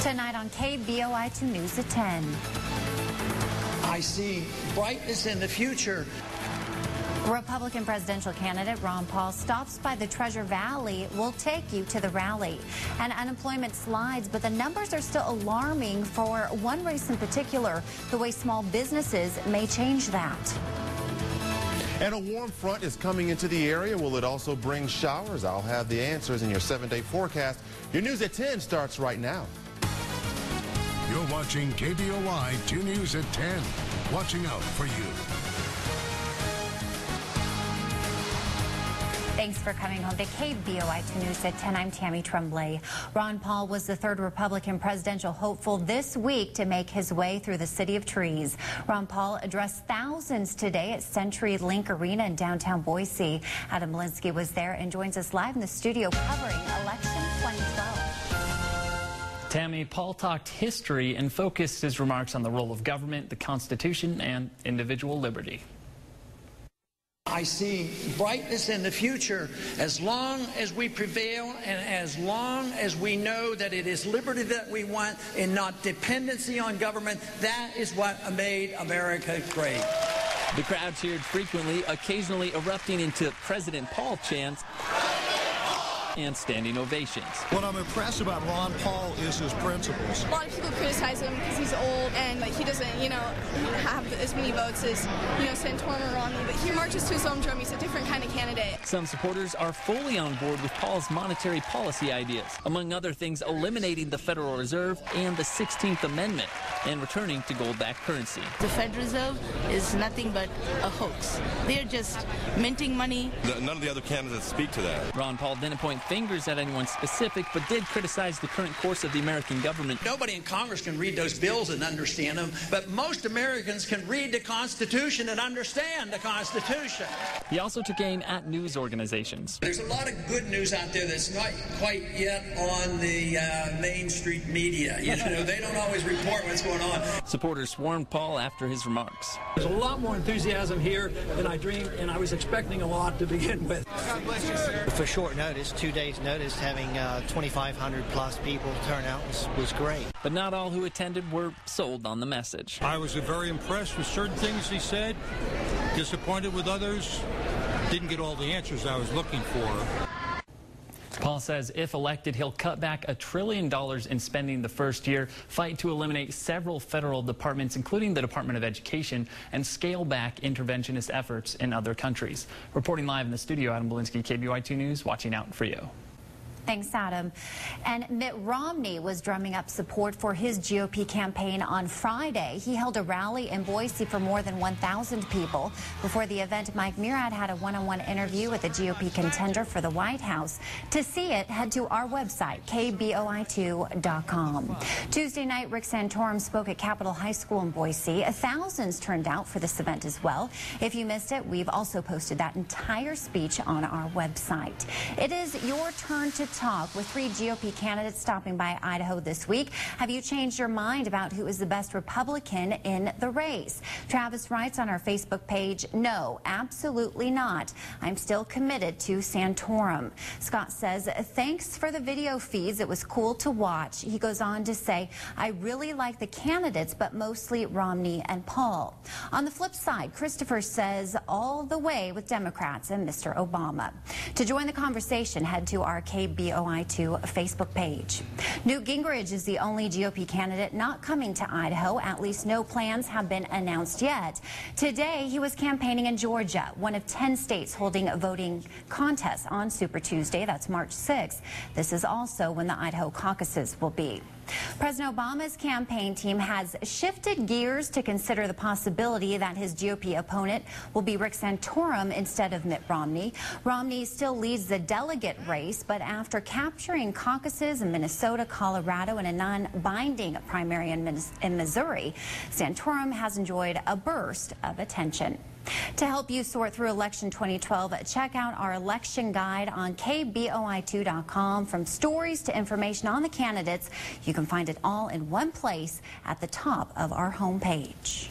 Tonight on KBOI 2 News at 10. I see brightness in the future. Republican presidential candidate Ron Paul stops by the Treasure Valley. We'll take you to the rally. And unemployment slides, but the numbers are still alarming for one race in particular. The way small businesses may change that. And a warm front is coming into the area. Will it also bring showers? I'll have the answers in your 7-day forecast. Your News at 10 starts right now. You're watching KBOI 2 News at 10. Watching out for you. Thanks for coming home to KBOI 2 News at 10. I'm Tammy Tremblay. Ron Paul was the third Republican presidential hopeful this week to make his way through the city of trees. Ron Paul addressed thousands today at CenturyLink Arena in downtown Boise. Adam Malinsky was there and joins us live in the studio covering election 2012. Tammy, Paul talked history and focused his remarks on the role of government, the Constitution, and individual liberty. I see brightness in the future as long as we prevail and as long as we know that it is liberty that we want and not dependency on government. That is what made America great. The crowd cheered frequently, occasionally erupting into President Paul chants and standing ovations. What I'm impressed about Ron Paul is his principles. A lot of people criticize him because he's old and he doesn't, have as many votes as, Santorum or Romney, but he marches to his own drum. He's a different kind of candidate. Some supporters are fully on board with Paul's monetary policy ideas, among other things eliminating the Federal Reserve and the 16th Amendment and returning to gold-backed currency. The Federal Reserve is nothing but a hoax. They're just minting money. None of the other candidates speak to that. Ron Paul didn't point fingers at anyone specific, but did criticize the current course of the American government. Nobody in Congress can read those bills and understand them, but most Americans can read the Constitution and understand the Constitution. He also took aim at news organizations. There's a lot of good news out there that's not quite yet on the mainstream media. They don't always report what's going on. Supporters swarmed Paul after his remarks. There's a lot more enthusiasm here than I dreamed, and I was expecting a lot to begin with. God bless you, sir. For short notice, 2 days notice, having 2,500 plus people turn out was great. But not all who attended were sold on the message. I was very impressed with certain things he said, disappointed with others, didn't get all the answers I was looking for. Paul says if elected, he'll cut back $1 trillion in spending the first year, fight to eliminate several federal departments, including the Department of Education, and scale back interventionist efforts in other countries. Reporting live in the studio, Adam Belinsky, KBOI 2 News, watching out for you. Thanks, Adam. And Mitt Romney was drumming up support for his GOP campaign on Friday. He held a rally in Boise for more than 1,000 people. Before the event, Mike Murad had a one-on-one interview with the GOP contender for the White House. To see it, head to our website, KBOI2.com. Tuesday night, Rick Santorum spoke at Capitol High School in Boise. Thousands turned out for this event as well. If you missed it, we've also posted that entire speech on our website. It is your turn to talk with 3 GOP candidates stopping by Idaho this week. Have you changed your mind about who is the best Republican in the race? Travis writes on our Facebook page, no, absolutely not. I'm still committed to Santorum. Scott says, thanks for the video feeds. It was cool to watch. He goes on to say, I really like the candidates, but mostly Romney and Paul. On the flip side, Christopher says all the way with Democrats and Mr. Obama. To join the conversation, head to our KBOI2 Facebook page. Newt Gingrich is the only GOP candidate not coming to Idaho. At least no plans have been announced yet. Today, he was campaigning in Georgia, one of 10 states holding a voting contest on Super Tuesday. That's March 6th. This is also when the Idaho caucuses will be. President Obama's campaign team has shifted gears to consider the possibility that his GOP opponent will be Rick Santorum instead of Mitt Romney. Romney still leads the delegate race, but after capturing caucuses in Minnesota, Colorado, and a non-binding primary in Missouri, Santorum has enjoyed a burst of attention. To help you sort through election 2012, check out our election guide on KBOI2.com. From stories to information on the candidates, you can find it all in one place at the top of our homepage.